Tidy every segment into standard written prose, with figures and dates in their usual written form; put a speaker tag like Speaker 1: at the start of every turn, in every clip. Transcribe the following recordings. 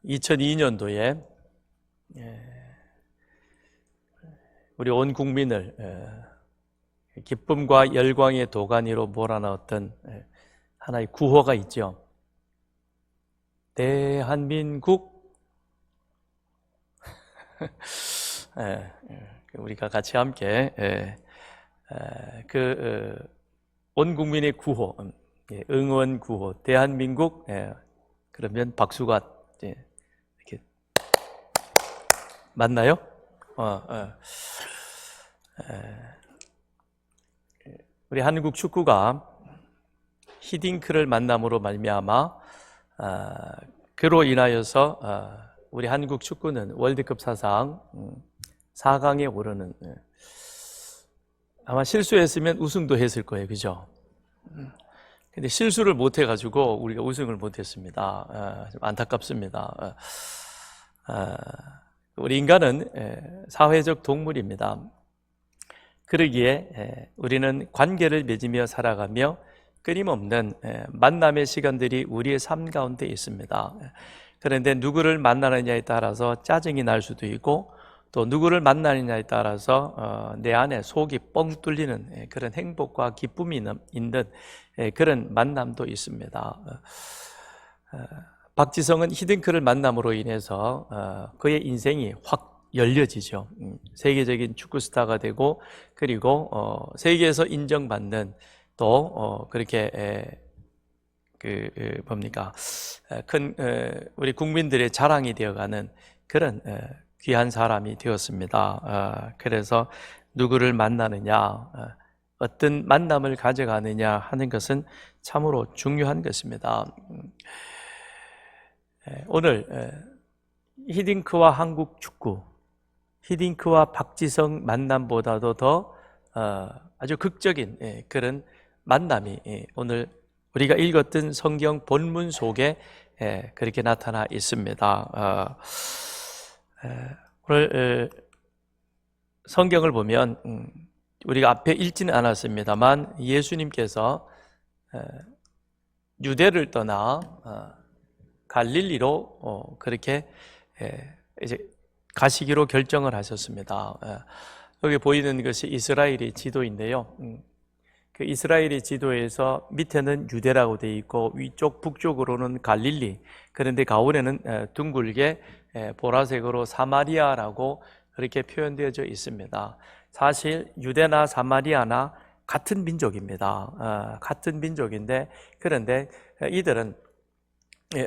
Speaker 1: 2002년도에 우리 온 국민을 기쁨과 열광의 도가니로 몰아넣었던 하나의 구호가 있죠. 대한민국. 우리가 같이 함께 온 국민의 구호, 응원 구호, 대한민국. 그러면 박수가 이렇게 맞나요? 우리 한국 축구가 히딩크를 만남으로 말미암아 그로 인하여서 우리 한국 축구는 월드컵 사상 4강에 오르는, 아마 실수했으면 우승도 했을 거예요, 그죠? 근데 실수를 못 해가지고 우리가 우승을 못 했습니다. 좀 안타깝습니다. 우리 인간은 사회적 동물입니다. 그러기에 우리는 관계를 맺으며 살아가며 끊임없는 만남의 시간들이 우리의 삶 가운데 있습니다. 그런데 누구를 만나느냐에 따라서 짜증이 날 수도 있고, 또 누구를 만나느냐에 따라서 내 안에 속이 뻥 뚫리는 그런 행복과 기쁨이 있는 그런 만남도 있습니다. 박지성은 히딩크를 만남으로 인해서 그의 인생이 확 열려지죠. 세계적인 축구 스타가 되고, 그리고 세계에서 인정받는 또 그렇게 큰 우리 국민들의 자랑이 되어가는 그런 귀한 사람이 되었습니다. 그래서 누구를 만나느냐, 어떤 만남을 가져가느냐 하는 것은 참으로 중요한 것입니다. 오늘 히딩크와 한국 축구, 히딩크와 박지성 만남보다도 더 아주 극적인 그런 만남이 오늘 우리가 읽었던 성경 본문 속에 그렇게 나타나 있습니다. 오늘 성경을 보면 우리가 앞에 읽지는 않았습니다만 예수님께서 유대를 떠나 갈릴리로 그렇게 이제 가시기로 결정을 하셨습니다. 여기 보이는 것이 이스라엘의 지도인데요. 그 이스라엘의 지도에서 밑에는 유대라고 되어 있고 위쪽 북쪽으로는 갈릴리, 그런데 가운데는 둥글게 보라색으로 사마리아라고 그렇게 표현되어져 있습니다. 사실 유대나 사마리아나 같은 민족입니다. 같은 민족인데, 그런데 이들은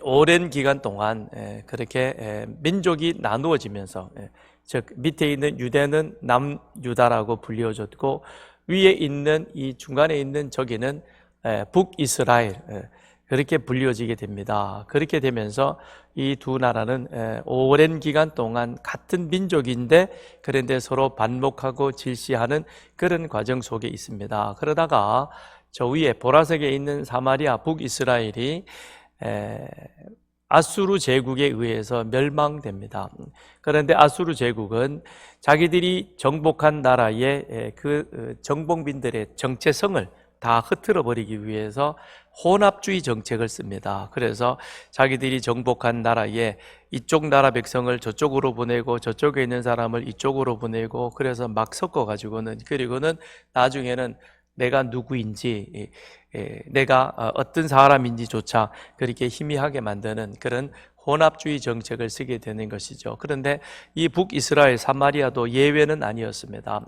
Speaker 1: 오랜 기간 동안 그렇게 민족이 나누어지면서, 즉 밑에 있는 유대는 남유다라고 불려졌고, 위에 있는 이 중간에 있는 저기는 북이스라엘, 그렇게 불려지게 됩니다. 그렇게 되면서 이 두 나라는 오랜 기간 동안 같은 민족인데, 그런데 서로 반목하고 질시하는 그런 과정 속에 있습니다. 그러다가 저 위에 보라색에 있는 사마리아 북이스라엘이 아수르 제국에 의해서 멸망됩니다. 그런데 아수르 제국은 자기들이 정복한 나라의 그 정복민들의 정체성을 다 흐트러 버리기 위해서 혼합주의 정책을 씁니다. 그래서 자기들이 정복한 나라에 이쪽 나라 백성을 저쪽으로 보내고 저쪽에 있는 사람을 이쪽으로 보내고, 그래서 막 섞어가지고는, 그리고는 나중에는 내가 누구인지, 내가 어떤 사람인지조차 그렇게 희미하게 만드는 그런 혼합주의 정책을 쓰게 되는 것이죠. 그런데 이 북이스라엘 사마리아도 예외는 아니었습니다.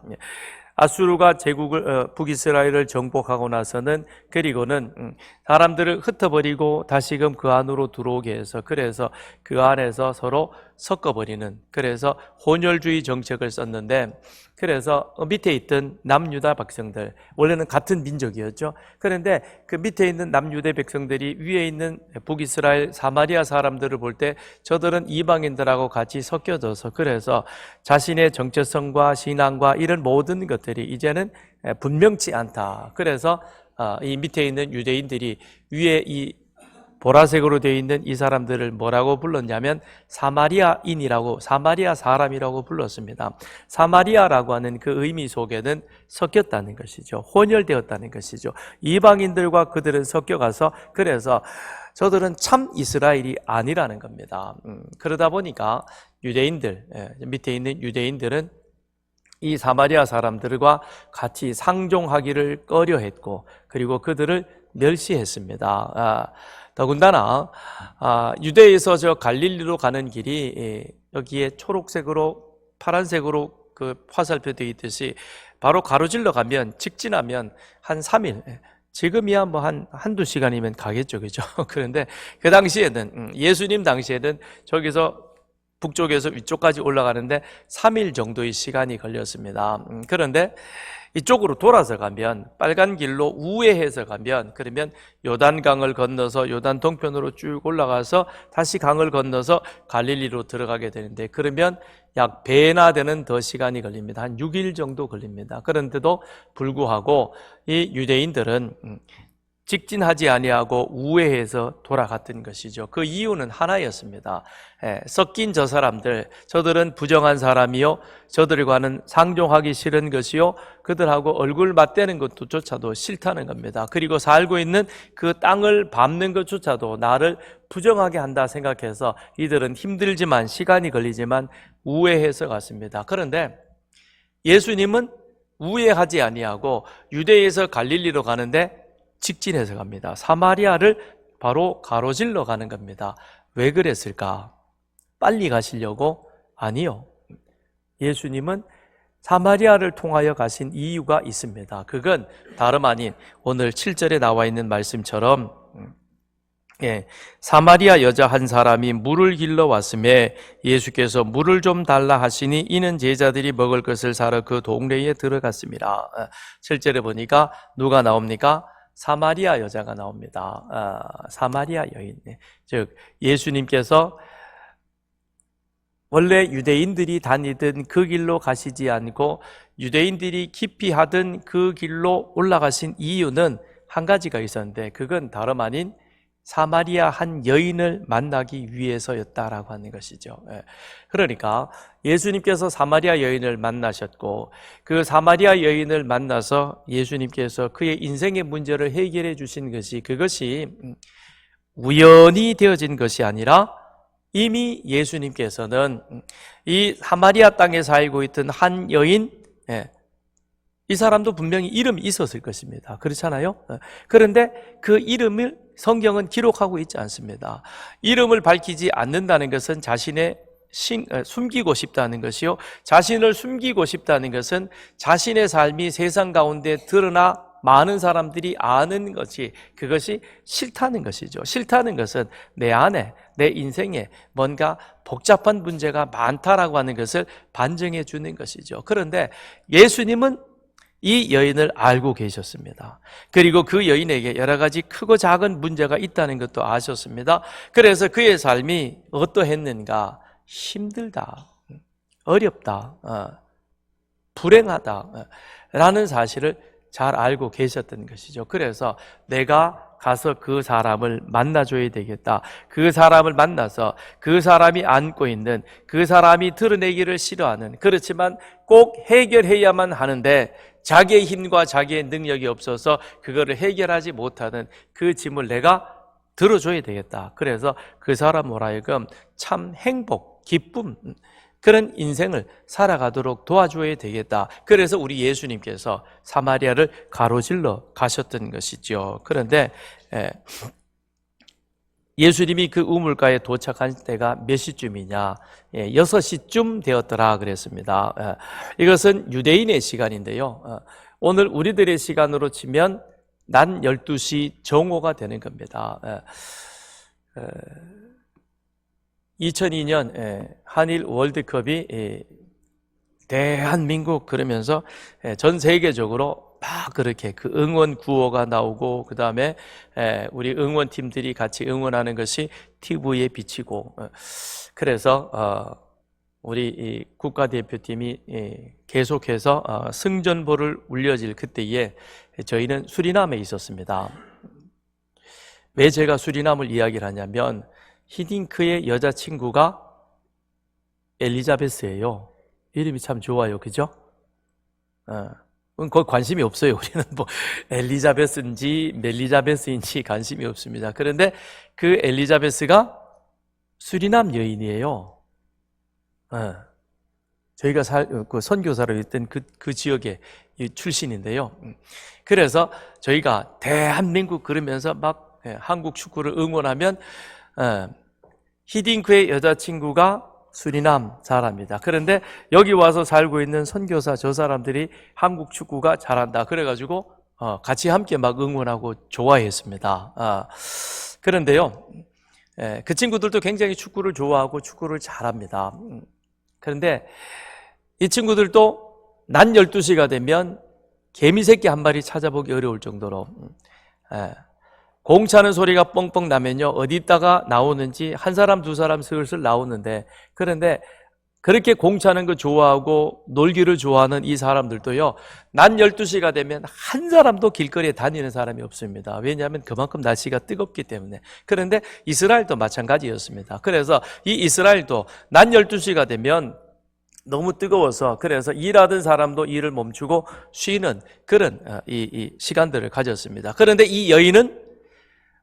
Speaker 1: 아수르가 제국을 북이스라엘을 정복하고 나서는, 그리고는 사람들을 흩어버리고 다시금 그 안으로 들어오게 해서, 그래서 그 안에서 서로 섞어버리는, 그래서 혼혈주의 정책을 썼는데, 그래서 밑에 있던 남유다 백성들, 원래는 같은 민족이었죠. 그런데 그 밑에 있는 남유대 백성들이 위에 있는 북이스라엘 사마리아 사람들을 볼 때 저들은 이방인들하고 같이 섞여져서, 그래서 자신의 정체성과 신앙과 이런 모든 것들이 이제는 분명치 않다. 그래서 이 밑에 있는 유대인들이 위에 이 보라색으로 되어 있는 이 사람들을 뭐라고 불렀냐면 사마리아인이라고, 사마리아 사람이라고 불렀습니다. 사마리아라고 하는 그 의미 속에는 섞였다는 것이죠. 혼혈되었다는 것이죠. 이방인들과 그들은 섞여가서, 그래서 저들은 참 이스라엘이 아니라는 겁니다. 그러다 보니까 유대인들, 밑에 있는 유대인들은 이 사마리아 사람들과 같이 상종하기를 꺼려했고, 그리고 그들을 멸시했습니다. 더군다나 유대에서 저 갈릴리로 가는 길이 여기에 초록색으로 파란색으로 그 화살표 되어 있듯이 바로 가로질러 가면, 직진하면 한 3일, 지금이야 뭐 한두 시간이면 가겠죠, 그죠? 그런데 그 당시에는, 예수님 당시에는 저기서 북쪽에서 위쪽까지 올라가는데 3일 정도의 시간이 걸렸습니다. 그런데 이쪽으로 돌아서 가면, 빨간 길로 우회해서 가면, 그러면 요단강을 건너서 요단 동편으로 쭉 올라가서 다시 강을 건너서 갈릴리로 들어가게 되는데, 그러면 약 배나 되는 더 시간이 걸립니다. 한 6일 정도 걸립니다. 그런데도 불구하고 이 유대인들은 직진하지 아니하고 우회해서 돌아갔던 것이죠. 그 이유는 하나였습니다. 섞인 저 사람들, 저들은 부정한 사람이요, 저들과는 상종하기 싫은 것이요, 그들하고 얼굴 맞대는 것조차도 싫다는 겁니다. 그리고 살고 있는 그 땅을 밟는 것조차도 나를 부정하게 한다 생각해서 이들은 힘들지만, 시간이 걸리지만 우회해서 갔습니다. 그런데 예수님은 우회하지 아니하고 유대에서 갈릴리로 가는데 직진해서 갑니다. 사마리아를 바로 가로질러 가는 겁니다. 왜 그랬을까? 빨리 가시려고? 아니요. 예수님은 사마리아를 통하여 가신 이유가 있습니다. 그건 다름 아닌 오늘 7절에 나와 있는 말씀처럼, 사마리아 여자 한 사람이 물을 길러 왔음에 예수께서 물을 좀 달라 하시니 이는 제자들이 먹을 것을 사러 그 동네에 들어갔습니다. 7절에 보니까 누가 나옵니까? 사마리아 여자가 나옵니다. 사마리아 여인. 즉 예수님께서 원래 유대인들이 다니던 그 길로 가시지 않고 유대인들이 깊이 하던 그 길로 올라가신 이유는 한 가지가 있었는데, 그건 다름 아닌 사마리아 한 여인을 만나기 위해서였다라고 하는 것이죠. 그러니까 예수님께서 사마리아 여인을 만나셨고, 그 사마리아 여인을 만나서 예수님께서 그의 인생의 문제를 해결해 주신 것이, 그것이 우연히 되어진 것이 아니라 이미 예수님께서는 이 사마리아 땅에 살고 있던 한 여인, 이 사람도 분명히 이름이 있었을 것입니다. 그렇잖아요? 그런데 그 이름을 성경은 기록하고 있지 않습니다. 이름을 밝히지 않는다는 것은 자신의 숨기고 싶다는 것이요, 자신을 숨기고 싶다는 것은 자신의 삶이 세상 가운데 드러나 많은 사람들이 아는 것이, 그것이 싫다는 것이죠. 싫다는 것은 내 안에, 내 인생에 뭔가 복잡한 문제가 많다라고 하는 것을 반증해 주는 것이죠. 그런데 예수님은 이 여인을 알고 계셨습니다. 그리고 그 여인에게 여러 가지 크고 작은 문제가 있다는 것도 아셨습니다. 그래서 그의 삶이 어떠했는가? 힘들다, 어렵다, 불행하다 라는 사실을 잘 알고 계셨던 것이죠. 그래서 내가 가서 그 사람을 만나줘야 되겠다. 그 사람을 만나서 그 사람이 안고 있는, 그 사람이 드러내기를 싫어하는, 그렇지만 꼭 해결해야만 하는데 자기의 힘과 자기의 능력이 없어서 그거를 해결하지 못하는 그 짐을 내가 들어줘야 되겠다. 그래서 그 사람으로 하여금 참 행복, 기쁨, 그런 인생을 살아가도록 도와줘야 되겠다. 그래서 우리 예수님께서 사마리아를 가로질러 가셨던 것이죠. 그런데 예수님이 그 우물가에 도착한 때가 몇 시쯤이냐? 6시쯤 되었더라 그랬습니다. 이것은 유대인의 시간인데요, 오늘 우리들의 시간으로 치면 낮 12시 정오가 되는 겁니다. 2002년 한일 월드컵이 대한민국 그러면서 전 세계적으로 막 그렇게 그 응원 구호가 나오고, 그 다음에 우리 응원팀들이 같이 응원하는 것이 TV에 비치고, 그래서 우리 이 국가대표팀이 계속해서 승전보를 울려질 그때에 저희는 수리남에 있었습니다. 왜 제가 수리남을 이야기를 하냐면, 히딩크의 여자친구가 엘리자베스예요. 이름이 참 좋아요, 그죠? 거의 관심이 없어요. 우리는 뭐 엘리자베스인지 멜리자베스인지 관심이 없습니다. 그런데 그 엘리자베스가 수리남 여인이에요. 저희가 그 선교사로 있던 그 지역의 출신인데요. 그래서 저희가 대한민국 그러면서 막 한국 축구를 응원하면 히딩크의 여자친구가 수리남 사람이다. 그런데 여기 와서 살고 있는 선교사 저 사람들이 한국 축구가 잘한다. 그래가지고 같이 함께 막 응원하고 좋아했습니다. 그런데요, 그 친구들도 굉장히 축구를 좋아하고 축구를 잘합니다. 그런데 이 친구들도 낮 12시가 되면 개미새끼 한 마리 찾아보기 어려울 정도로 공 차는 소리가 뻥뻥 나면요, 어디 있다가 나오는지 한 사람 두 사람 슬슬 나오는데, 그런데 그렇게 공 차는 거 좋아하고 놀기를 좋아하는 이 사람들도요, 낮 12시가 되면 한 사람도 길거리에 다니는 사람이 없습니다. 왜냐하면 그만큼 날씨가 뜨겁기 때문에. 그런데 이스라엘도 마찬가지였습니다. 그래서 이 이스라엘도 낮 12시가 되면 너무 뜨거워서, 그래서 일하던 사람도 일을 멈추고 쉬는 그런 이 시간들을 가졌습니다. 그런데 이 여인은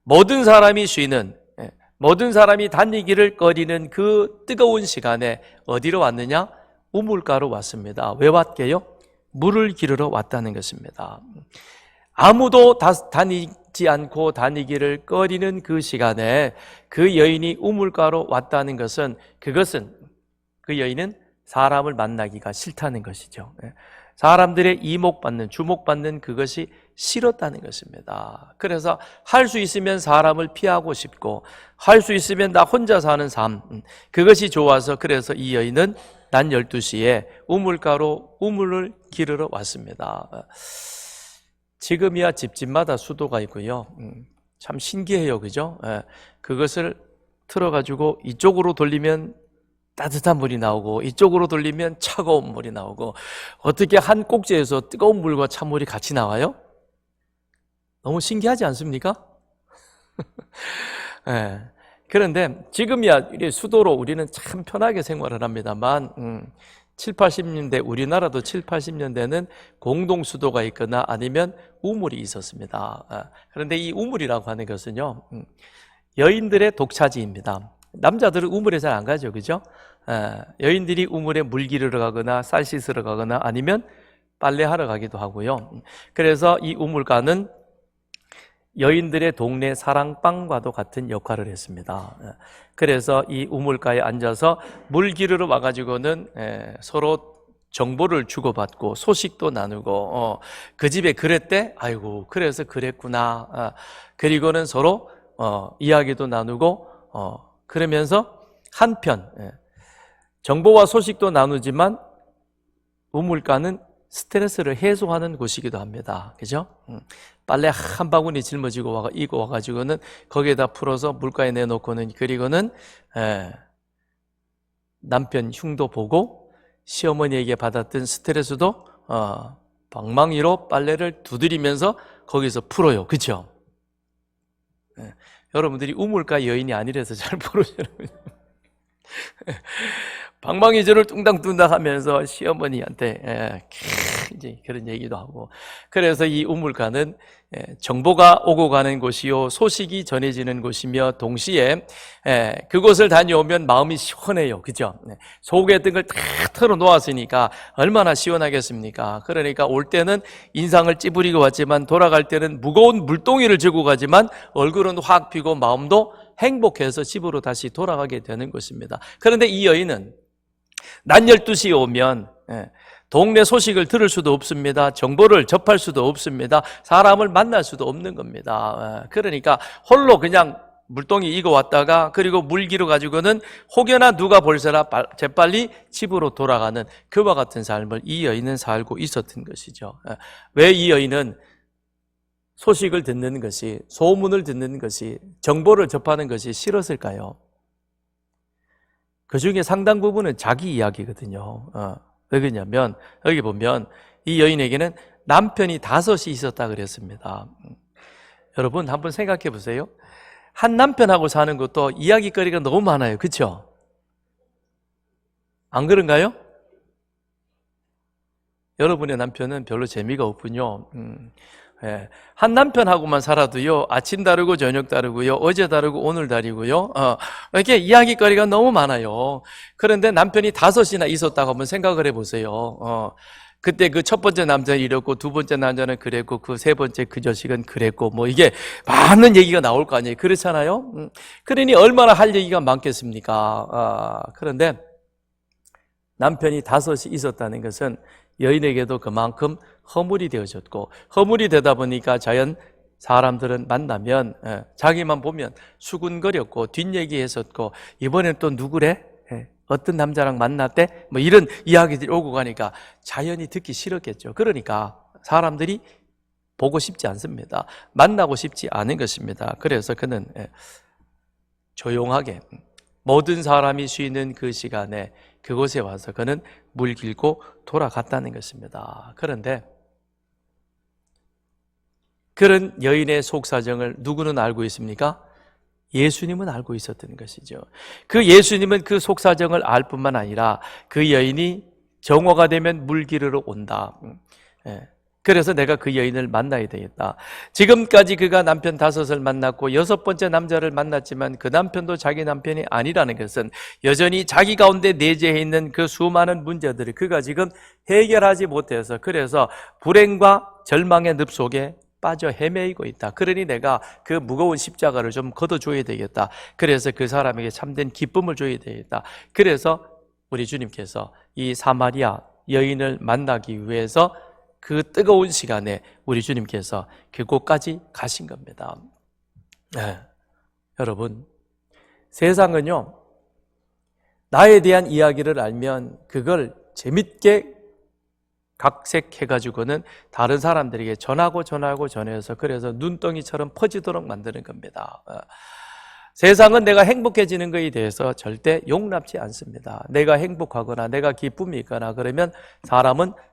Speaker 1: 모든 사람이 쉬는, 모든 사람이 다니기를 꺼리는 그 뜨거운 시간에 어디로 왔느냐? 우물가로 왔습니다. 왜 왔게요? 물을 기르러 왔다는 것입니다. 아무도 다니지 않고 다니기를 꺼리는 그 시간에 그 여인이 우물가로 왔다는 것은, 그 여인은 사람을 만나기가 싫다는 것이죠. 사람들의 이목받는, 주목받는 그것이 싫었다는 것입니다. 그래서 할 수 있으면 사람을 피하고 싶고, 할 수 있으면 나 혼자 사는 삶, 그것이 좋아서, 그래서 이 여인은 낮 12시에 우물가로 우물을 기르러 왔습니다. 지금이야 집집마다 수도가 있고요, 참 신기해요, 그죠? 그것을 틀어가지고 이쪽으로 돌리면 따뜻한 물이 나오고 이쪽으로 돌리면 차가운 물이 나오고, 어떻게 한 꼭지에서 뜨거운 물과 찬물이 같이 나와요? 너무 신기하지 않습니까? 네. 그런데 지금이야 수도로 우리는 참 편하게 생활을 합니다만 7, 80년대, 우리나라도 7, 80년대는 공동 수도가 있거나 아니면 우물이 있었습니다. 그런데 이 우물이라고 하는 것은요, 여인들의 독차지입니다. 남자들은 우물에 잘 안 가죠, 그죠? 여인들이 우물에 물 기르러 가거나 쌀 씻으러 가거나 아니면 빨래하러 가기도 하고요. 그래서 이 우물가는 여인들의 동네 사랑방과도 같은 역할을 했습니다. 그래서 이 우물가에 앉아서 물 기르러 와가지고는 서로 정보를 주고받고 소식도 나누고, 그 집에 그랬대? 아이고, 그래서 그랬구나. 그리고는 서로 이야기도 나누고, 그러면서 한편 정보와 소식도 나누지만 우물가는 스트레스를 해소하는 곳이기도 합니다. 그죠? 빨래 한 바구니 짊어지고 이고 와가지고는 거기에다 풀어서 물가에 내놓고는, 그리고는 남편 흉도 보고 시어머니에게 받았던 스트레스도 방망이로 빨래를 두드리면서 거기서 풀어요. 그죠? 여러분들이 우물가 여인이 아니라서 잘 모르시는 방망이질을 뚱당뚱당 하면서 시어머니한테 이제 그런 얘기도 하고, 그래서 이 우물가는 정보가 오고 가는 곳이요, 소식이 전해지는 곳이며, 동시에 그곳을 다녀오면 마음이 시원해요. 그죠? 속에 든 걸 다 털어놓았으니까 얼마나 시원하겠습니까? 그러니까 올 때는 인상을 찌푸리고 왔지만 돌아갈 때는 무거운 물동이를 들고 가지만 얼굴은 확 피고 마음도 행복해서 집으로 다시 돌아가게 되는 것입니다. 그런데 이 여인은 낮 12시에 오면 동네 소식을 들을 수도 없습니다. 정보를 접할 수도 없습니다. 사람을 만날 수도 없는 겁니다. 그러니까 홀로 그냥 물동이 익어 왔다가, 그리고 물 기르 가지고는 혹여나 누가 볼세라 재빨리 집으로 돌아가는 그와 같은 삶을 이 여인은 살고 있었던 것이죠. 왜 이 여인은 소식을 듣는 것이, 소문을 듣는 것이, 정보를 접하는 것이 싫었을까요? 그 중에 상당 부분은 자기 이야기거든요. 왜 그러냐면 여기 보면 이 여인에게는 남편이 5이 있었다 그랬습니다. 여러분 한번 생각해 보세요. 한 남편하고 사는 것도 이야기거리가 너무 많아요. 그렇죠? 안 그런가요? 여러분의 남편은 별로 재미가 없군요. 예. 한 남편하고만 살아도요, 아침 다르고 저녁 다르고요, 어제 다르고 오늘 다르고요, 이렇게 이야기거리가 너무 많아요. 그런데 남편이 5이나 있었다고 한번 생각을 해보세요. 그때 그 첫 번째 남자는 이랬고, 두 번째 남자는 그랬고, 그 세 번째 그 자식은 그랬고, 뭐 이게 많은 얘기가 나올 거 아니에요. 그렇잖아요? 그러니 얼마나 할 얘기가 많겠습니까? 그런데 남편이 5이 있었다는 것은 여인에게도 그만큼 허물이 되어졌고, 허물이 되다 보니까 자연 사람들은 만나면 자기만 보면 수군거렸고 뒷얘기했었고, 이번엔 또 누구래? 어떤 남자랑 만났대? 뭐 이런 이야기들이 오고 가니까 자연히 듣기 싫었겠죠. 그러니까 사람들이 보고 싶지 않습니다. 만나고 싶지 않은 것입니다. 그래서 그는 조용하게 모든 사람이 쉬는 그 시간에 그곳에 와서 그는 물 길고 돌아갔다는 것입니다. 그런데 그런 여인의 속사정을 누구는 알고 있습니까? 예수님은 알고 있었던 것이죠. 그 예수님은 그 속사정을 알 뿐만 아니라 그 여인이 정오가 되면 물 기르러 온다. 그래서 내가 그 여인을 만나야 되겠다. 지금까지 그가 남편 5을 만났고 6번째 남자를 만났지만 그 남편도 자기 남편이 아니라는 것은 여전히 자기 가운데 내재해 있는 그 수많은 문제들을 그가 지금 해결하지 못해서, 그래서 불행과 절망의 늪 속에 빠져 헤매이고 있다. 그러니 내가 그 무거운 십자가를 좀 걷어줘야 되겠다. 그래서 그 사람에게 참된 기쁨을 줘야 되겠다. 그래서 우리 주님께서 이 사마리아 여인을 만나기 위해서 그 뜨거운 시간에 우리 주님께서 그곳까지 가신 겁니다. 여러분, 세상은요, 나에 대한 이야기를 알면 그걸 재밌게 각색해가지고는 다른 사람들에게 전해서 그래서 눈덩이처럼 퍼지도록 만드는 겁니다. 세상은 내가 행복해지는 것에 대해서 절대 용납지 않습니다. 내가 행복하거나 내가 기쁨이 있거나 그러면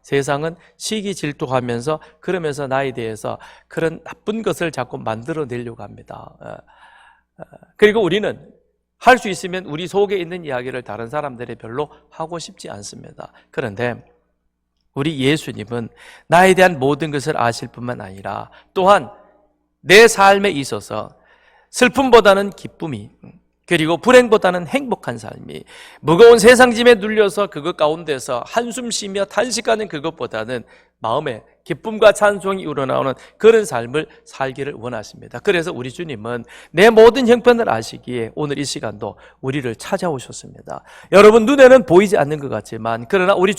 Speaker 1: 세상은 시기 질투하면서 그러면서 나에 대해서 그런 나쁜 것을 자꾸 만들어내려고 합니다. 그리고 우리는 할 수 있으면 우리 속에 있는 이야기를 다른 사람들이 별로 하고 싶지 않습니다. 그런데 우리 예수님은 나에 대한 모든 것을 아실 뿐만 아니라 또한 내 삶에 있어서 슬픔보다는 기쁨이, 그리고 불행보다는 행복한 삶이, 무거운 세상 짐에 눌려서 그것 가운데서 한숨 쉬며 탄식하는 그것보다는 마음에 기쁨과 찬송이 우러나오는 그런 삶을 살기를 원하십니다. 그래서 우리 주님은 내 모든 형편을 아시기에 오늘 이 시간도 우리를 찾아오셨습니다. 여러분 눈에는 보이지 않는 것 같지만 그러나 우리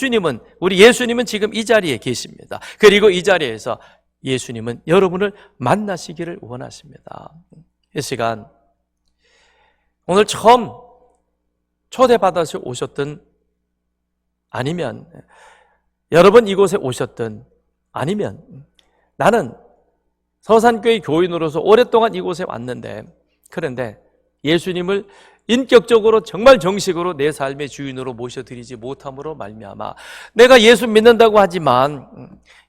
Speaker 1: 예수님은 지금 이 자리에 계십니다. 그리고 이 자리에서 예수님은 여러분을 만나시기를 원하십니다. 이 시간 오늘 처음 초대받아서 오셨든 아니면 여러분 이곳에 오셨든 아니면 나는 서산교회 교인으로서 오랫동안 이곳에 왔는데 그런데 예수님을 인격적으로 정말 정식으로 내 삶의 주인으로 모셔드리지 못함으로 말미암아 내가 예수 믿는다고 하지만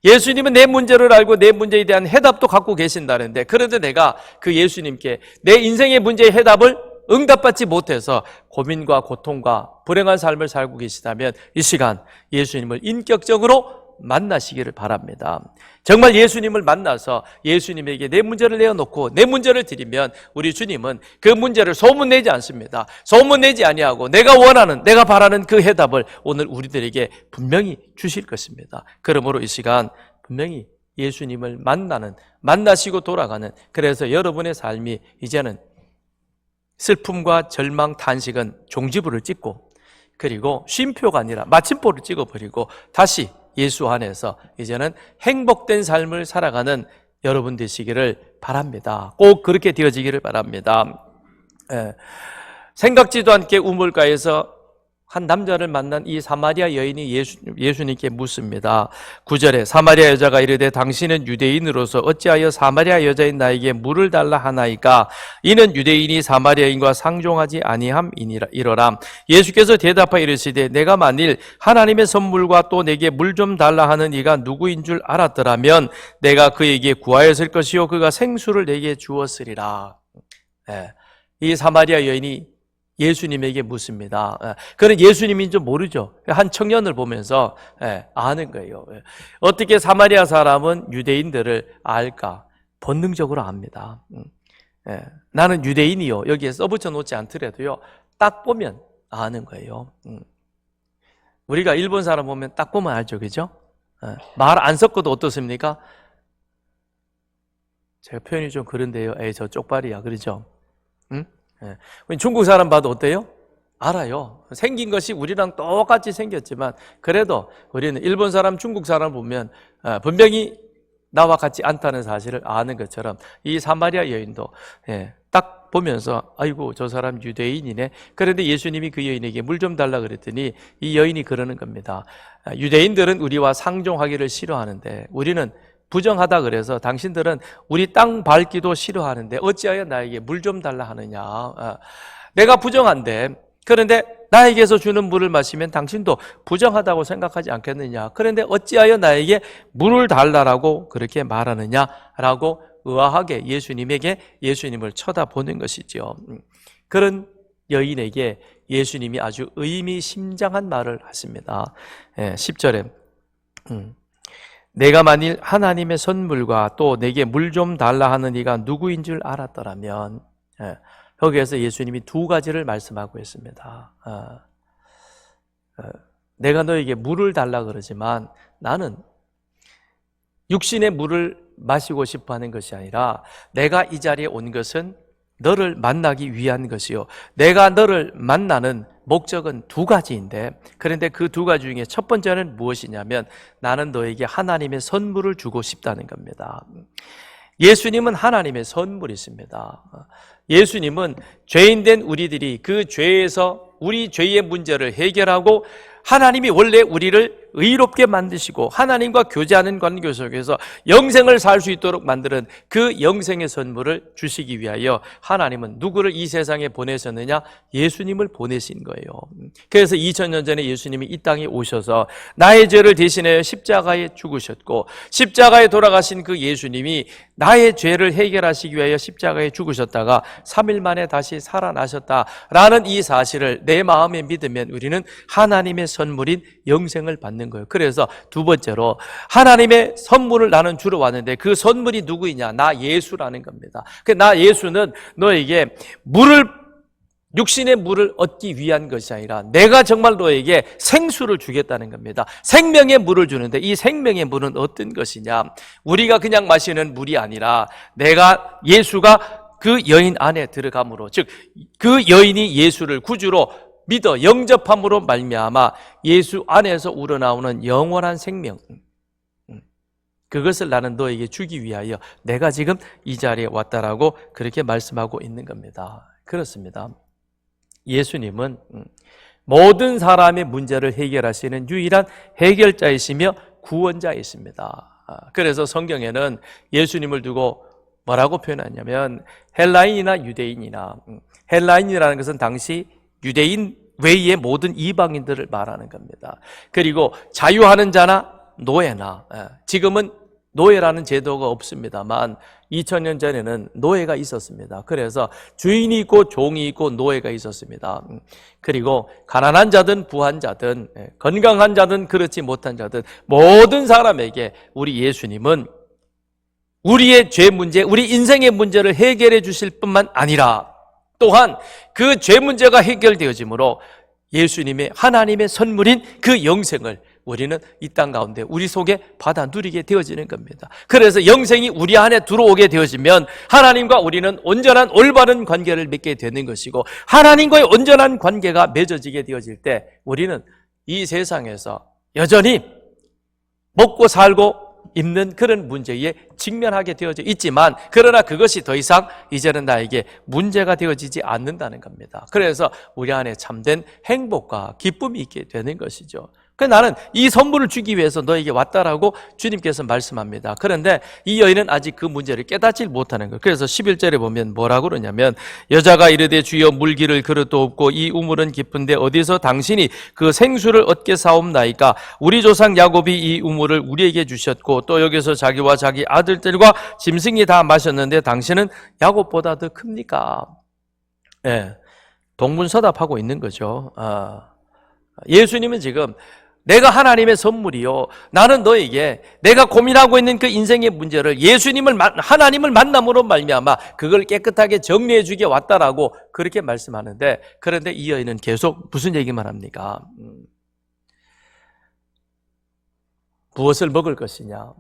Speaker 1: 예수님은 내 문제를 알고 내 문제에 대한 해답도 갖고 계신다는데 그런데 내가 그 예수님께 내 인생의 문제의 해답을 응답받지 못해서 고민과 고통과 불행한 삶을 살고 계시다면 이 시간 예수님을 인격적으로 만나시기를 바랍니다. 정말 예수님을 만나서 예수님에게 내 문제를 내어놓고 내 문제를 드리면 우리 주님은 그 문제를 소문내지 않습니다. 소문내지 아니하고 내가 바라는 그 해답을 오늘 우리들에게 분명히 주실 것입니다. 그러므로 이 시간 분명히 예수님을 만나시고 돌아가는, 그래서 여러분의 삶이 이제는 슬픔과 절망, 탄식은 종지부를 찍고 그리고 쉼표가 아니라 마침표를 찍어버리고 다시 예수 안에서 이제는 행복된 삶을 살아가는 여러분 되시기를 바랍니다. 꼭 그렇게 되어지기를 바랍니다. 생각지도 않게 우물가에서 한 남자를 만난 이 사마리아 여인이 예수님께 묻습니다. 9절에 사마리아 여자가 이르되 당신은 유대인으로서 어찌하여 사마리아 여자인 나에게 물을 달라 하나이까? 이는 유대인이 사마리아인과 상종하지 아니함이니라. 예수께서 대답하여 이르시되 내가 만일 하나님의 선물과 또 내게 물 좀 달라 하는 이가 누구인 줄 알았더라면 내가 그에게 구하였을 것이요 그가 생수를 내게 주었으리라. 이 사마리아 여인이 예수님에게 묻습니다. 그는 예수님인 줄 모르죠. 한 청년을 보면서 아는 거예요. 어떻게 사마리아 사람은 유대인들을 알까? 본능적으로 압니다. 나는 유대인이요. 여기에 써붙여 놓지 않더라도요. 딱 보면 아는 거예요. 우리가 일본 사람 보면 딱 보면 알죠. 그죠? 말 안 섞어도 어떻습니까? 제가 표현이 좀 그런데요. 에이, 저 쪽발이야. 그러죠? 응? 중국 사람 봐도 어때요? 알아요. 생긴 것이 우리랑 똑같이 생겼지만 그래도 우리는 일본 사람, 중국 사람 보면 분명히 나와 같지 않다는 사실을 아는 것처럼 이 사마리아 여인도 딱 보면서 아이고 저 사람 유대인이네. 그런데 예수님이 그 여인에게 물 좀 달라 그랬더니 이 여인이 그러는 겁니다. 유대인들은 우리와 상종하기를 싫어하는데 우리는 부정하다 그래서 당신들은 우리 땅 밟기도 싫어하는데 어찌하여 나에게 물 좀 달라 하느냐. 내가 부정한데 그런데 나에게서 주는 물을 마시면 당신도 부정하다고 생각하지 않겠느냐. 그런데 어찌하여 나에게 물을 달라라고 그렇게 말하느냐라고 의아하게 예수님을 쳐다보는 것이죠. 그런 여인에게 예수님이 아주 의미심장한 말을 하십니다. 10절에 내가 만일 하나님의 선물과 또 내게 물 좀 달라 하는 이가 누구인 줄 알았더라면, 거기에서 예수님이 두 가지를 말씀하고 있습니다. 내가 너에게 물을 달라 그러지만 나는 육신의 물을 마시고 싶어 하는 것이 아니라 내가 이 자리에 온 것은 너를 만나기 위한 것이요. 내가 너를 만나는 목적은 두 가지인데 그런데 그 두 가지 중에 첫 번째는 무엇이냐면 나는 너에게 하나님의 선물을 주고 싶다는 겁니다. 예수님은 하나님의 선물이십니다. 예수님은 죄인된 우리들이 그 죄에서 우리 죄의 문제를 해결하고 하나님이 원래 우리를 의롭게 만드시고 하나님과 교제하는 관계 속에서 영생을 살 수 있도록 만드는 그 영생의 선물을 주시기 위하여 하나님은 누구를 이 세상에 보내셨느냐? 예수님을 보내신 거예요. 그래서 2000년 전에 예수님이 이 땅에 오셔서 나의 죄를 대신하여 십자가에 죽으셨고 십자가에 돌아가신 그 예수님이 나의 죄를 해결하시기 위하여 십자가에 죽으셨다가 3일 만에 다시 살아나셨다라는 이 사실을 내 마음에 믿으면 우리는 하나님의 선물인 영생을 받는 거예요. 그래서 두 번째로 하나님의 선물을 나는 주러 왔는데 그 선물이 누구이냐? 나 예수라는 겁니다. 나 예수는 너에게 육신의 물을 얻기 위한 것이 아니라 내가 정말 너에게 생수를 주겠다는 겁니다. 생명의 물을 주는데 이 생명의 물은 어떤 것이냐? 우리가 그냥 마시는 물이 아니라 예수가 그 여인 안에 들어감으로, 즉 그 여인이 예수를 구주로 믿어 영접함으로 말미암아 예수 안에서 우러나오는 영원한 생명, 그것을 나는 너에게 주기 위하여 내가 지금 이 자리에 왔다라고 그렇게 말씀하고 있는 겁니다. 그렇습니다. 예수님은 모든 사람의 문제를 해결하시는 유일한 해결자이시며 구원자이십니다. 그래서 성경에는 예수님을 두고 뭐라고 표현하냐면 헬라인이나 유대인이나, 헬라인이라는 것은 당시 유대인 외의 모든 이방인들을 말하는 겁니다. 그리고 자유하는 자나 노예나, 지금은 노예라는 제도가 없습니다만 2000년 전에는 노예가 있었습니다. 그래서 주인이 있고 종이 있고 노예가 있었습니다. 그리고 가난한 자든 부한 자든 건강한 자든 그렇지 못한 자든 모든 사람에게 우리 예수님은 우리의 죄 문제, 우리 인생의 문제를 해결해 주실 뿐만 아니라 또한 그 죄 문제가 해결되어지므로 예수님의 하나님의 선물인 그 영생을 우리는 이 땅 가운데 우리 속에 받아 누리게 되어지는 겁니다. 그래서 영생이 우리 안에 들어오게 되어지면 하나님과 우리는 온전한 올바른 관계를 맺게 되는 것이고 하나님과의 온전한 관계가 맺어지게 되어질 때 우리는 이 세상에서 여전히 먹고 살고 입는 그런 문제에 직면하게 되어져 있지만 그러나 그것이 더 이상 이제는 나에게 문제가 되어지지 않는다는 겁니다. 그래서 우리 안에 참된 행복과 기쁨이 있게 되는 것이죠. 나는 이 선물을 주기 위해서 너에게 왔다라고 주님께서 말씀합니다. 그런데 이 여인은 아직 그 문제를 깨닫지 못하는 거예요. 그래서 11절에 보면 뭐라고 그러냐면 여자가 이르되 주여 물기를 그릇도 없고 이 우물은 깊은데 어디서 당신이 그 생수를 얻게 사옵나이까? 우리 조상 야곱이 이 우물을 우리에게 주셨고 또 여기서 자기와 자기 아들들과 짐승이 다 마셨는데 당신은 야곱보다 더 큽니까? 동문서답하고 있는 거죠. 예수님은 지금 내가 하나님의 선물이요, 나는 너에게 내가 고민하고 있는 그 인생의 문제를 하나님을 만남으로 말미암아 그걸 깨끗하게 정리해 주게 왔다라고 그렇게 말씀하는데, 그런데 이 여인은 계속 무슨 얘기만 합니까? 무엇을 먹을 것이냐,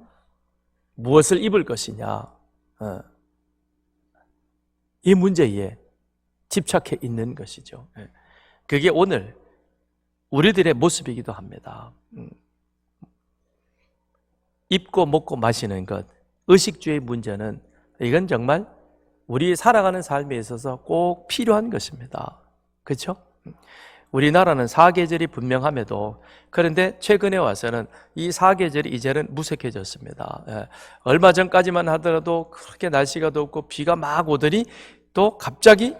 Speaker 1: 무엇을 입을 것이냐, 이 문제에 집착해 있는 것이죠. 그게 오늘 우리들의 모습이기도 합니다. 입고 먹고 마시는 것, 의식주의 문제는 이건 정말 우리 살아가는 삶에 있어서 꼭 필요한 것입니다. 그렇죠? 우리나라는 사계절이 분명함에도, 그런데 최근에 와서는 이 사계절이 이제는 무색해졌습니다. 얼마 전까지만 하더라도 그렇게 날씨가 덥고 비가 막 오더니 또 갑자기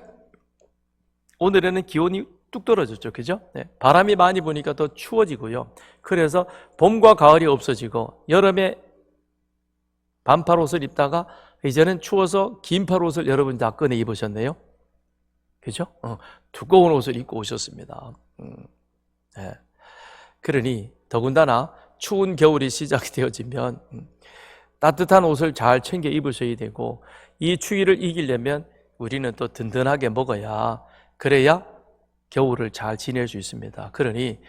Speaker 1: 오늘에는 기온이 뚝 떨어졌죠. 그죠? 바람이 많이 부니까 더 추워지고요. 그래서 봄과 가을이 없어지고, 여름에 반팔 옷을 입다가 이제는 추워서 긴팔 옷을 여러분 다 꺼내 입으셨네요. 그죠? 두꺼운 옷을 입고 오셨습니다. 그러니 더군다나 추운 겨울이 시작이 되어지면 따뜻한 옷을 잘 챙겨 입으셔야 되고, 이 추위를 이기려면 우리는 또 든든하게 먹어야, 그래야 겨울을 잘 지낼 수 있습니다. 그러니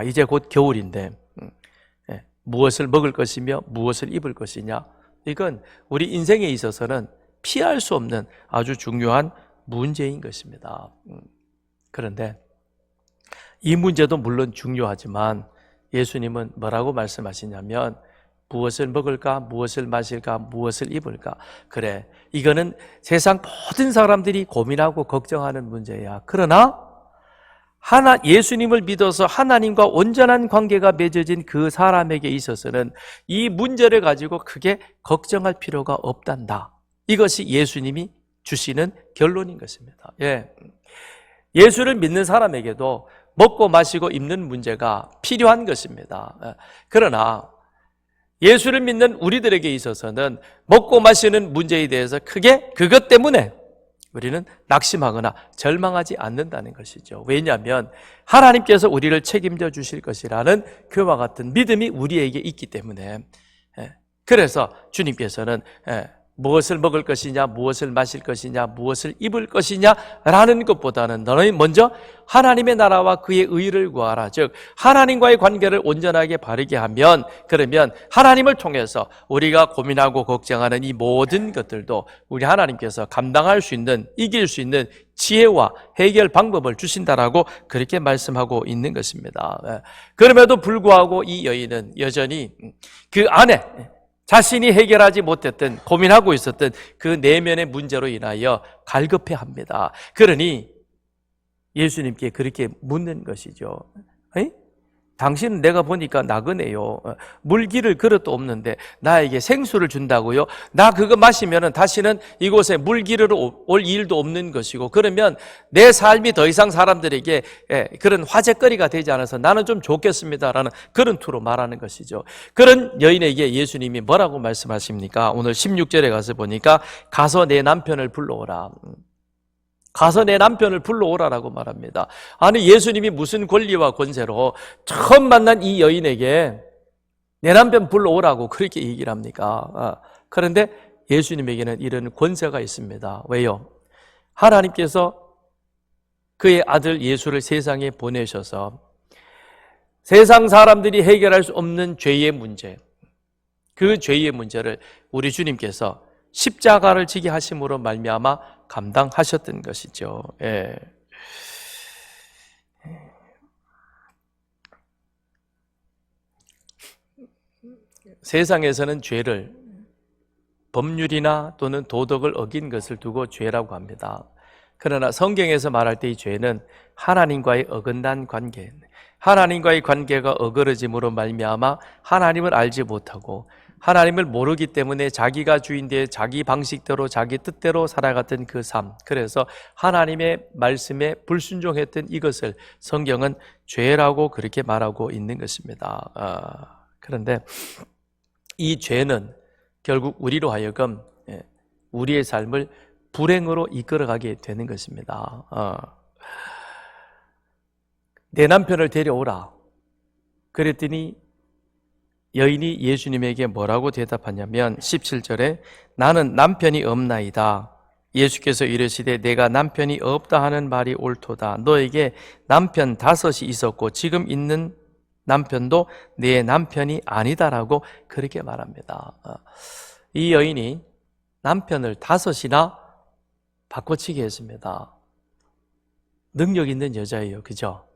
Speaker 1: 이제 곧 겨울인데 무엇을 먹을 것이며 무엇을 입을 것이냐, 이건 우리 인생에 있어서는 피할 수 없는 아주 중요한 문제인 것입니다. 그런데 이 문제도 물론 중요하지만 예수님은 뭐라고 말씀하시냐면, 무엇을 먹을까, 무엇을 마실까, 무엇을 입을까. 그래, 이거는 세상 모든 사람들이 고민하고 걱정하는 문제야. 그러나 예수님을 믿어서 하나님과 온전한 관계가 맺어진 그 사람에게 있어서는 이 문제를 가지고 크게 걱정할 필요가 없단다. 이것이 예수님이 주시는 결론인 것입니다. 예수를 믿는 사람에게도 먹고 마시고 입는 문제가 필요한 것입니다. 그러나 예수를 믿는 우리들에게 있어서는 먹고 마시는 문제에 대해서 크게 그것 때문에 우리는 낙심하거나 절망하지 않는다는 것이죠. 왜냐하면 하나님께서 우리를 책임져 주실 것이라는 그와 같은 믿음이 우리에게 있기 때문에. 그래서 주님께서는 무엇을 먹을 것이냐, 무엇을 마실 것이냐, 무엇을 입을 것이냐라는 것보다는 너는 먼저 하나님의 나라와 그의 의를 구하라. 즉 하나님과의 관계를 온전하게 바르게 하면, 그러면 하나님을 통해서 우리가 고민하고 걱정하는 이 모든 것들도 우리 하나님께서 감당할 수 있는, 이길 수 있는 지혜와 해결 방법을 주신다라고 그렇게 말씀하고 있는 것입니다. 그럼에도 불구하고 이 여인은 여전히 그 안에 자신이 해결하지 못했던, 고민하고 있었던 그 내면의 문제로 인하여 갈급해합니다. 그러니 예수님께 그렇게 묻는 것이죠. 당신은 내가 보니까 나그네요. 물기를 그릇도 없는데 나에게 생수를 준다고요? 나 그거 마시면 다시는 이곳에 물기르러 올 일도 없는 것이고, 그러면 내 삶이 더 이상 사람들에게 그런 화제거리가 되지 않아서 나는 좀 좋겠습니다라는 그런 투로 말하는 것이죠. 그런 여인에게 예수님이 뭐라고 말씀하십니까? 오늘 16절에 가서 보니까 가서 내 남편을 불러오라. 가서 내 남편을 불러오라라고 말합니다. 아니, 예수님이 무슨 권리와 권세로 처음 만난 이 여인에게 내 남편 불러오라고 그렇게 얘기를 합니까? 그런데 예수님에게는 이런 권세가 있습니다. 왜요? 하나님께서 그의 아들 예수를 세상에 보내셔서 세상 사람들이 해결할 수 없는 죄의 문제, 그 죄의 문제를 우리 주님께서 십자가를 지게 하심으로 말미암아 감당하셨던 것이죠. 세상에서는 죄를 법률이나 또는 도덕을 어긴 것을 두고 죄라고 합니다. 그러나 성경에서 말할 때 이 죄는 하나님과의 어긋난 관계, 하나님과의 관계가 어그러짐으로 말미암아 하나님을 알지 못하고 하나님을 모르기 때문에 자기가 주인되어 자기 방식대로 자기 뜻대로 살아갔던 그 삶, 그래서 하나님의 말씀에 불순종했던 이것을 성경은 죄라고 그렇게 말하고 있는 것입니다. 그런데 이 죄는 결국 우리로 하여금 우리의 삶을 불행으로 이끌어가게 되는 것입니다. 내 남편을 데려오라. 그랬더니 여인이 예수님에게 뭐라고 대답하냐면 17절에 나는 남편이 없나이다. 예수께서 이르시되 내가 남편이 없다 하는 말이 옳도다. 너에게 남편 5이 있었고 지금 있는 남편도 내 남편이 아니다라고 그렇게 말합니다. 이 여인이 남편을 5이나 바꿔치기 했습니다. 능력 있는 여자예요. 그죠?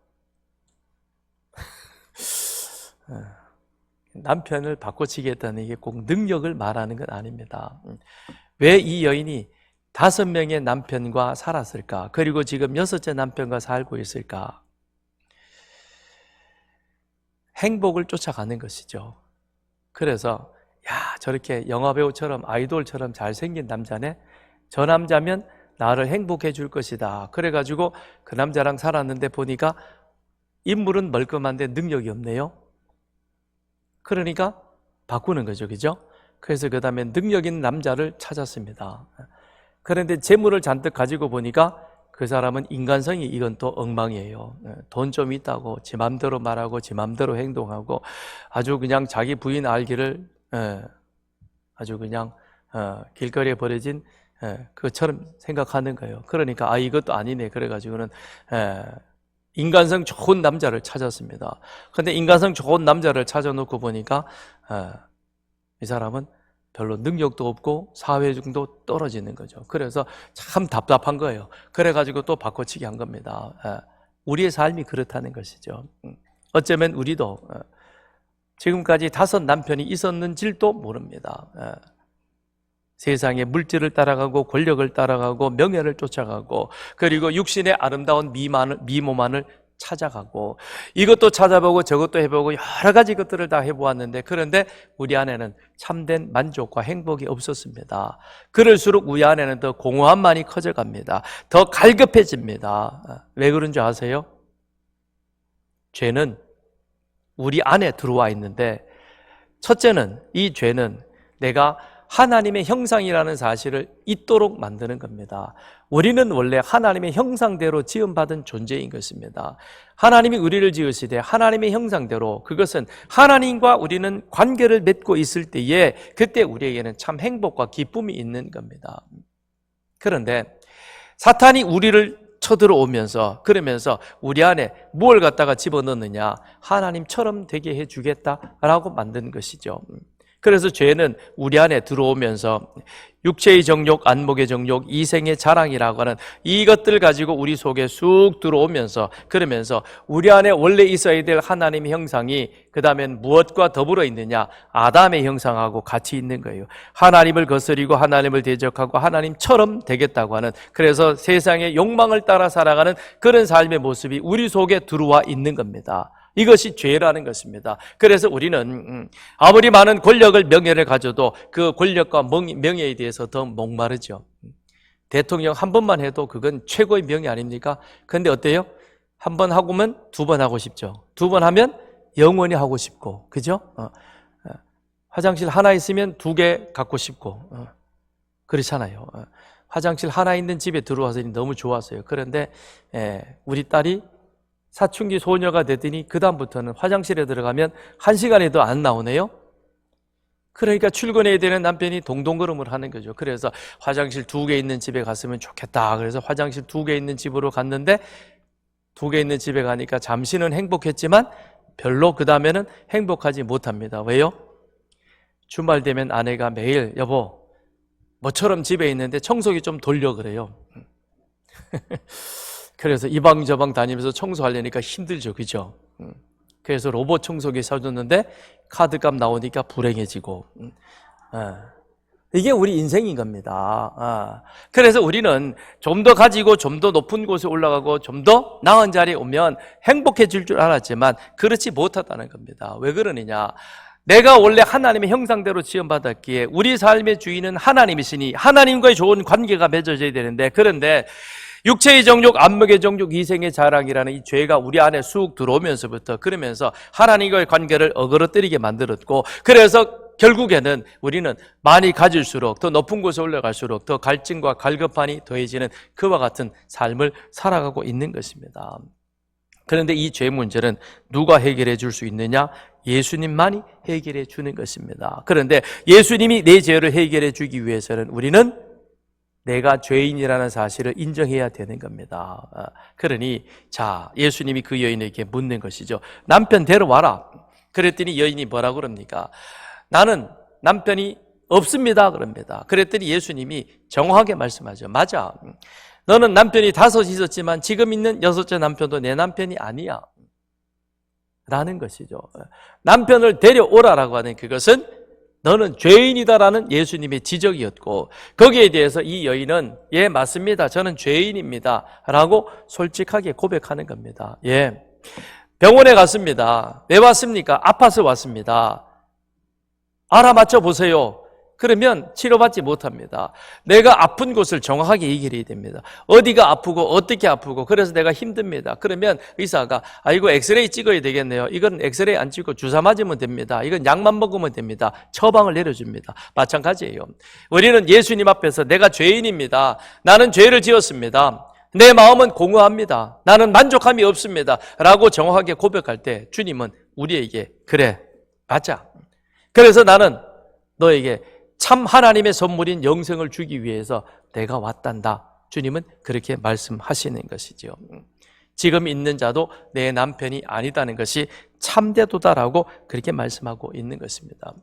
Speaker 1: 남편을 바꿔치기 했다는 게 꼭 능력을 말하는 건 아닙니다. 왜 이 여인이 5명의 남편과 살았을까? 그리고 지금 6째 남편과 살고 있을까? 행복을 쫓아가는 것이죠. 그래서 야, 저렇게 영화배우처럼 아이돌처럼 잘생긴 남자네? 저 남자면 나를 행복해 줄 것이다. 그래가지고 그 남자랑 살았는데 보니까 인물은 멀끔한데 능력이 없네요. 그러니까 바꾸는 거죠. 그죠? 그래서 그 다음에 능력 있는 남자를 찾았습니다. 그런데 재물을 잔뜩 가지고 보니까 그 사람은 인간성이 이건 또 엉망이에요. 돈 좀 있다고 지 맘대로 말하고 지 맘대로 행동하고 아주 그냥 자기 부인 알기를 아주 그냥 길거리에 버려진 그것처럼 생각하는 거예요. 그러니까 이것도 아니네. 그래가지고는 인간성 좋은 남자를 찾았습니다. 근데 인간성 좋은 남자를 찾아놓고 보니까 이 사람은 별로 능력도 없고 사회중도 떨어지는 거죠. 그래서 참 답답한 거예요. 그래가지고 또 바꿔치기 한 겁니다. 우리의 삶이 그렇다는 것이죠. 어쩌면 우리도 지금까지 5 남편이 있었는지도 모릅니다. 세상의 물질을 따라가고 권력을 따라가고 명예를 쫓아가고 그리고 육신의 아름다운 미모만을 찾아가고 이것도 찾아보고 저것도 해보고 여러 가지 것들을 다 해보았는데 그런데 우리 안에는 참된 만족과 행복이 없었습니다. 그럴수록 우리 안에는 더 공허함만이 커져갑니다. 더 갈급해집니다. 왜 그런 줄 아세요? 죄는 우리 안에 들어와 있는데 첫째는 이 죄는 내가 하나님의 형상이라는 사실을 잊도록 만드는 겁니다. 우리는 원래 하나님의 형상대로 지음받은 존재인 것입니다. 하나님이 우리를 지으시되 하나님의 형상대로 그것은 하나님과 우리는 관계를 맺고 있을 때에 그때 우리에게는 참 행복과 기쁨이 있는 겁니다. 그런데 사탄이 우리를 쳐들어오면서 그러면서 우리 안에 무엇을 갖다가 집어넣느냐 하나님처럼 되게 해주겠다라고 만든 것이죠. 그래서 죄는 우리 안에 들어오면서 육체의 정욕, 안목의 정욕, 이생의 자랑이라고 하는 이것들 가지고 우리 속에 쑥 들어오면서 그러면서 우리 안에 원래 있어야 될 하나님의 형상이 그 다음엔 무엇과 더불어 있느냐 아담의 형상하고 같이 있는 거예요. 하나님을 거스리고 하나님을 대적하고 하나님처럼 되겠다고 하는 그래서 세상의 욕망을 따라 살아가는 그런 삶의 모습이 우리 속에 들어와 있는 겁니다. 이것이 죄라는 것입니다. 그래서 우리는 아무리 많은 권력을 명예를 가져도 그 권력과 명예에 대해서 더 목마르죠. 대통령 한 번만 해도 그건 최고의 명예 아닙니까? 그런데 어때요? 한 번 하고면 2번 하고 싶죠. 2번 하면 영원히 하고 싶고 그죠? 화장실 하나 있으면 2개 갖고 싶고 그렇잖아요. 화장실 하나 있는 집에 들어와서 너무 좋았어요. 그런데 우리 딸이 사춘기 소녀가 되더니 그 다음부터는 화장실에 들어가면 1시간에도 안 나오네요. 그러니까 출근해야 되는 남편이 동동걸음을 하는 거죠. 그래서 화장실 2개 있는 집에 갔으면 좋겠다. 그래서 화장실 2개 있는 집으로 갔는데 2개 있는 집에 가니까 잠시는 행복했지만 별로 그 다음에는 행복하지 못합니다. 왜요? 주말 되면 아내가 매일 여보 뭐처럼 집에 있는데 청소기 좀 돌려 그래요. 그래서 이 방 저 방 다니면서 청소하려니까 힘들죠. 그죠? 그래서 로봇 청소기 사줬는데 카드값 나오니까 불행해지고 이게 우리 인생인 겁니다. 그래서 우리는 좀 더 가지고 좀 더 높은 곳에 올라가고 좀 더 나은 자리에 오면 행복해질 줄 알았지만 그렇지 못하다는 겁니다. 왜 그러느냐? 내가 원래 하나님의 형상대로 지음받았기에 우리 삶의 주인은 하나님이시니 하나님과의 좋은 관계가 맺어져야 되는데 그런데 육체의 정욕, 안목의 정욕, 이생의 자랑이라는 이 죄가 우리 안에 쑥 들어오면서부터 그러면서 하나님과의 관계를 어그러뜨리게 만들었고 그래서 결국에는 우리는 많이 가질수록 더 높은 곳에 올라갈수록 더 갈증과 갈급함이 더해지는 그와 같은 삶을 살아가고 있는 것입니다. 그런데 이 죄 문제는 누가 해결해 줄 수 있느냐? 예수님만이 해결해 주는 것입니다. 그런데 예수님이 내 죄를 해결해 주기 위해서는 우리는 내가 죄인이라는 사실을 인정해야 되는 겁니다. 그러니 자, 예수님이 그 여인에게 묻는 것이죠. 남편 데려와라. 그랬더니 여인이 뭐라고 그럽니까? 나는 남편이 없습니다 그럽니다. 그랬더니 예수님이 정확하게 말씀하죠. 맞아. 너는 남편이 5 있었지만 지금 있는 6째 남편도 내 남편이 아니야 라는 것이죠. 남편을 데려오라라고 하는 그것은 너는 죄인이다라는 예수님의 지적이었고, 거기에 대해서 이 여인은 예 맞습니다, 저는 죄인입니다 라고 솔직하게 고백하는 겁니다. 예, 병원에 갔습니다. 왜 왔습니까? 아파서 왔습니다. 알아맞혀 보세요. 그러면 치료받지 못합니다. 내가 아픈 곳을 정확하게 얘기해야 됩니다. 어디가 아프고 어떻게 아프고 그래서 내가 힘듭니다. 그러면 의사가 이거 엑스레이 찍어야 되겠네요. 이건 엑스레이 안 찍고 주사 맞으면 됩니다. 이건 약만 먹으면 됩니다. 처방을 내려줍니다. 마찬가지예요. 우리는 예수님 앞에서 내가 죄인입니다. 나는 죄를 지었습니다. 내 마음은 공허합니다. 나는 만족함이 없습니다 라고 정확하게 고백할 때 주님은 우리에게 그래 맞아. 그래서 나는 너에게 참 하나님의 선물인 영생을 주기 위해서 내가 왔단다. 주님은 그렇게 말씀하시는 것이죠. 지금 있는 자도 내 남편이 아니다는 것이 참되도다라고 그렇게 말씀하고 있는 것입니다.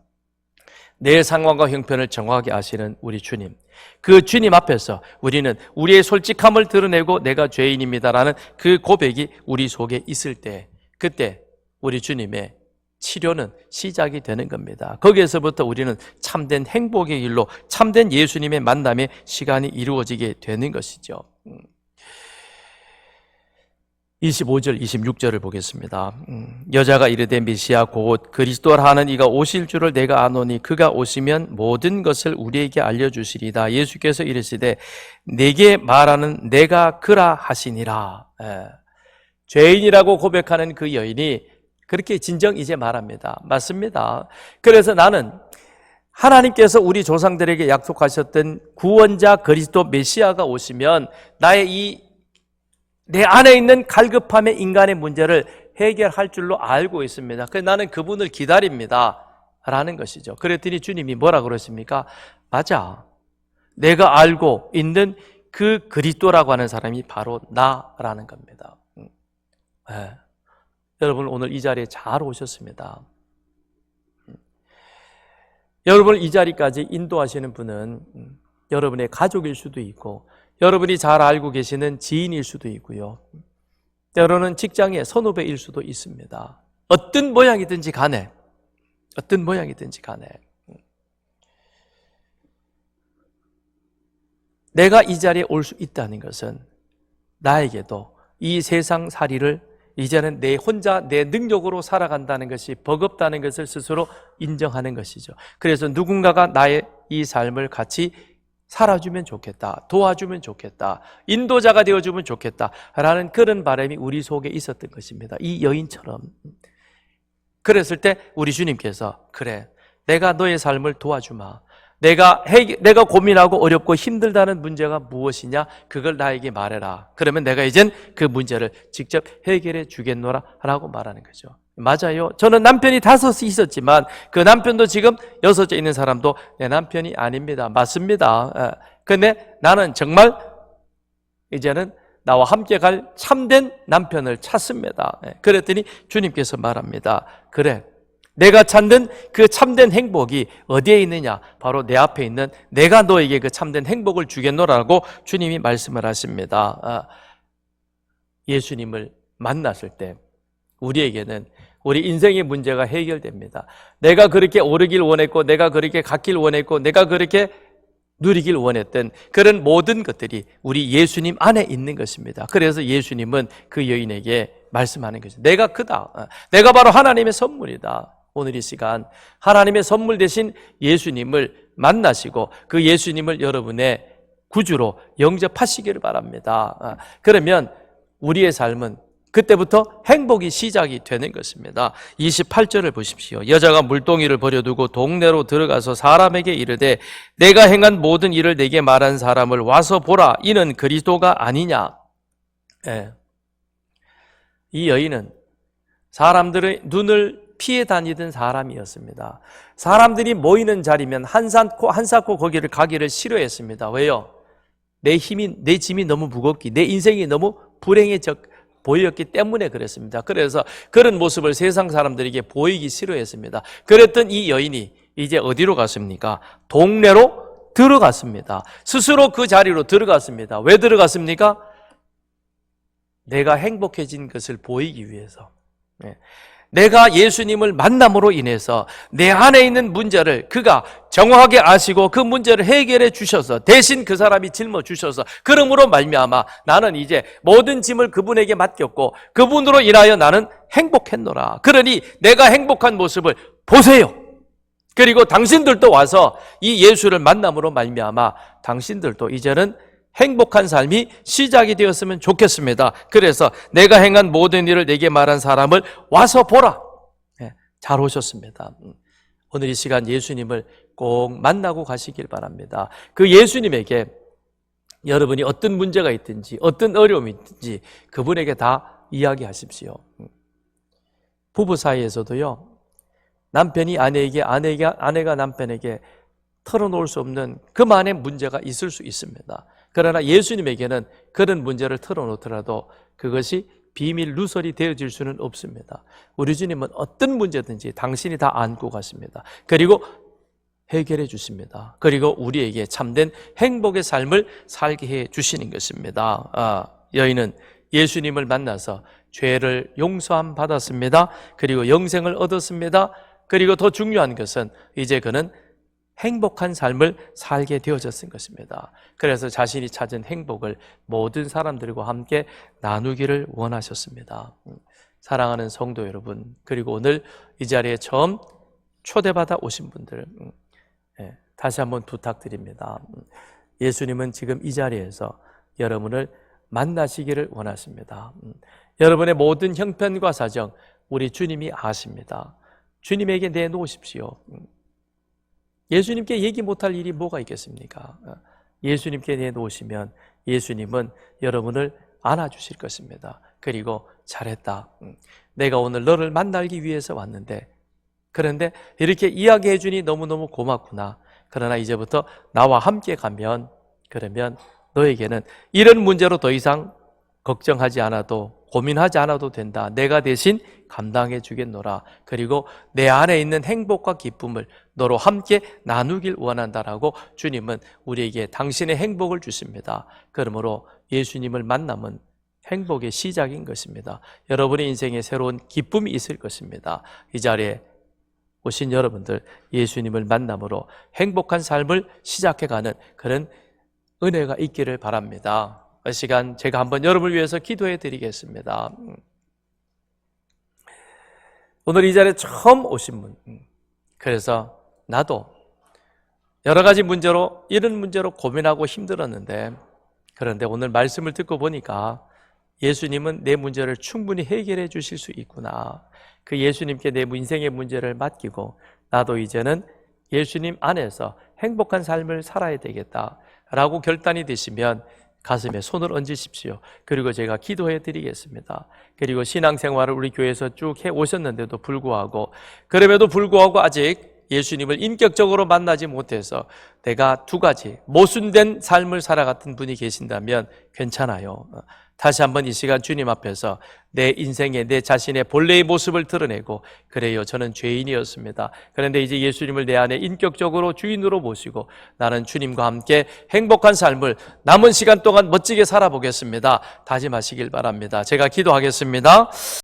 Speaker 1: 내 상황과 형편을 정확하게 아시는 우리 주님, 그 주님 앞에서 우리는 우리의 솔직함을 드러내고 내가 죄인입니다라는 그 고백이 우리 속에 있을 때, 그때 우리 주님의 치료는 시작이 되는 겁니다. 거기에서부터 우리는 참된 행복의 길로 참된 예수님의 만남의 시간이 이루어지게 되는 것이죠. 25절 26절을 보겠습니다. 여자가 이르되 메시아 곧 그리스도라 하는 이가 오실 줄을 내가 아노니 그가 오시면 모든 것을 우리에게 알려주시리다. 예수께서 이르시되 내게 말하는 내가 그라 하시니라. 죄인이라고 고백하는 그 여인이 그렇게 진정 이제 말합니다. 맞습니다. 그래서 나는 하나님께서 우리 조상들에게 약속하셨던 구원자 그리스도 메시아가 오시면 나의 내 안에 있는 갈급함의 인간의 문제를 해결할 줄로 알고 있습니다. 그래서 나는 그분을 기다립니다 라는 것이죠. 그랬더니 주님이 뭐라 그러십니까? 맞아. 내가 알고 있는 그 그리스도라고 하는 사람이 바로 나라는 겁니다. 네. 여러분 오늘 이 자리에 잘 오셨습니다. 여러분을 이 자리까지 인도하시는 분은 여러분의 가족일 수도 있고 여러분이 잘 알고 계시는 지인일 수도 있고요. 때로는 직장의 선후배일 수도 있습니다. 어떤 모양이든지 간에 내가 이 자리에 올 수 있다는 것은 나에게도 이 세상 살이를 이제는 내 혼자 내 능력으로 살아간다는 것이 버겁다는 것을 스스로 인정하는 것이죠. 그래서 누군가가 나의 이 삶을 같이 살아주면 좋겠다, 도와주면 좋겠다, 인도자가 되어주면 좋겠다라는 그런 바람이 우리 속에 있었던 것입니다. 이 여인처럼. 그랬을 때 우리 주님께서 그래, 내가 너의 삶을 도와주마. 내가 고민하고 어렵고 힘들다는 문제가 무엇이냐? 그걸 나에게 말해라. 그러면 내가 이젠 그 문제를 직접 해결해 주겠노라 라고 말하는 거죠. 맞아요. 저는 남편이 5 있었지만 그 남편도 지금 6째 있는 사람도 내 남편이 아닙니다. 맞습니다. 근데 나는 정말 이제는 나와 함께 갈 참된 남편을 찾습니다. 그랬더니 주님께서 말합니다. 그래, 내가 찾는 그 참된 행복이 어디에 있느냐? 바로 내 앞에 있는 내가 너에게 그 참된 행복을 주겠노라고 주님이 말씀을 하십니다. 예수님을 만났을 때 우리에게는 우리 인생의 문제가 해결됩니다. 내가 그렇게 오르길 원했고 내가 그렇게 갔길 원했고 내가 그렇게 누리길 원했던 그런 모든 것들이 우리 예수님 안에 있는 것입니다. 그래서 예수님은 그 여인에게 말씀하는 것이죠. 내가 그다. 내가 바로 하나님의 선물이다. 오늘 이 시간 하나님의 선물 되신 예수님을 만나시고 그 예수님을 여러분의 구주로 영접하시기를 바랍니다. 그러면 우리의 삶은 그때부터 행복이 시작이 되는 것입니다. 28절을 보십시오. 여자가 물동이를 버려두고 동네로 들어가서 사람에게 이르되 내가 행한 모든 일을 내게 말한 사람을 와서 보라. 이는 그리스도가 아니냐. 예. 이 여인은 사람들의 눈을 피해 다니던 사람이었습니다. 사람들이 모이는 자리면 한사코 거기를 가기를 싫어했습니다. 왜요? 내 짐이 너무 무겁기, 내 인생이 너무 불행해 보였기 때문에 그랬습니다. 그래서 그런 모습을 세상 사람들에게 보이기 싫어했습니다. 그랬던 이 여인이 이제 어디로 갔습니까? 동네로 들어갔습니다. 스스로 그 자리로 들어갔습니다. 왜 들어갔습니까? 내가 행복해진 것을 보이기 위해서. 내가 예수님을 만남으로 인해서 내 안에 있는 문제를 그가 정확하게 아시고 그 문제를 해결해 주셔서 대신 그 사람이 짊어 주셔서 그러므로 말미암아 나는 이제 모든 짐을 그분에게 맡겼고 그분으로 인하여 나는 행복했노라. 그러니 내가 행복한 모습을 보세요. 그리고 당신들도 와서 이 예수를 만남으로 말미암아 당신들도 이제는 행복한 삶이 시작이 되었으면 좋겠습니다. 그래서 내가 행한 모든 일을 내게 말한 사람을 와서 보라. 잘 오셨습니다. 오늘 이 시간 예수님을 꼭 만나고 가시길 바랍니다. 그 예수님에게 여러분이 어떤 문제가 있든지 어떤 어려움이 있든지 그분에게 다 이야기하십시오. 부부 사이에서도요, 남편이 아내에게, 아내가 남편에게 털어놓을 수 없는 그만의 문제가 있을 수 있습니다. 그러나 예수님에게는 그런 문제를 털어놓더라도 그것이 비밀 누설이 되어질 수는 없습니다. 우리 주님은 어떤 문제든지 당신이 다 안고 가십니다. 그리고 해결해 주십니다. 그리고 우리에게 참된 행복의 삶을 살게 해 주시는 것입니다. 여인은 예수님을 만나서 죄를 용서함 받았습니다. 그리고 영생을 얻었습니다. 그리고 더 중요한 것은 이제 그는 행복한 삶을 살게 되어졌은 것입니다. 그래서 자신이 찾은 행복을 모든 사람들과 함께 나누기를 원하셨습니다. 사랑하는 성도 여러분, 그리고 오늘 이 자리에 처음 초대받아 오신 분들, 다시 한번 부탁드립니다. 예수님은 지금 이 자리에서 여러분을 만나시기를 원하십니다. 여러분의 모든 형편과 사정 우리 주님이 아십니다. 주님에게 내놓으십시오. 예수님께 얘기 못할 일이 뭐가 있겠습니까? 예수님께 내놓으시면 예수님은 여러분을 안아주실 것입니다. 그리고 잘했다. 내가 오늘 너를 만나기 위해서 왔는데 그런데 이렇게 이야기해 주니 너무너무 고맙구나. 그러나 이제부터 나와 함께 가면 그러면 너에게는 이런 문제로 더 이상 걱정하지 않아도 고민하지 않아도 된다. 내가 대신 감당해 주겠노라. 그리고 내 안에 있는 행복과 기쁨을 너로 함께 나누길 원한다라고 주님은 우리에게 당신의 행복을 주십니다. 그러므로 예수님을 만남은 행복의 시작인 것입니다. 여러분의 인생에 새로운 기쁨이 있을 것입니다. 이 자리에 오신 여러분들 예수님을 만남으로 행복한 삶을 시작해가는 그런 은혜가 있기를 바랍니다. 이 시간 제가 한번 여러분을 위해서 기도해 드리겠습니다. 오늘 이 자리에 처음 오신 분, 그래서 나도 여러 가지 문제로 이런 문제로 고민하고 힘들었는데 그런데 오늘 말씀을 듣고 보니까 예수님은 내 문제를 충분히 해결해 주실 수 있구나. 그 예수님께 내 인생의 문제를 맡기고 나도 이제는 예수님 안에서 행복한 삶을 살아야 되겠다라고 결단이 되시면 가슴에 손을 얹으십시오. 그리고 제가 기도해 드리겠습니다. 그리고 신앙생활을 우리 교회에서 쭉 해 오셨는데도 불구하고 그럼에도 불구하고 아직 예수님을 인격적으로 만나지 못해서 내가 두 가지 모순된 삶을 살아갔던 분이 계신다면 괜찮아요. 다시 한번 이 시간 주님 앞에서 내 인생의 내 자신의 본래의 모습을 드러내고 그래요, 저는 죄인이었습니다. 그런데 이제 예수님을 내 안에 인격적으로 주인으로 모시고 나는 주님과 함께 행복한 삶을 남은 시간 동안 멋지게 살아보겠습니다. 다짐하시길 바랍니다. 제가 기도하겠습니다.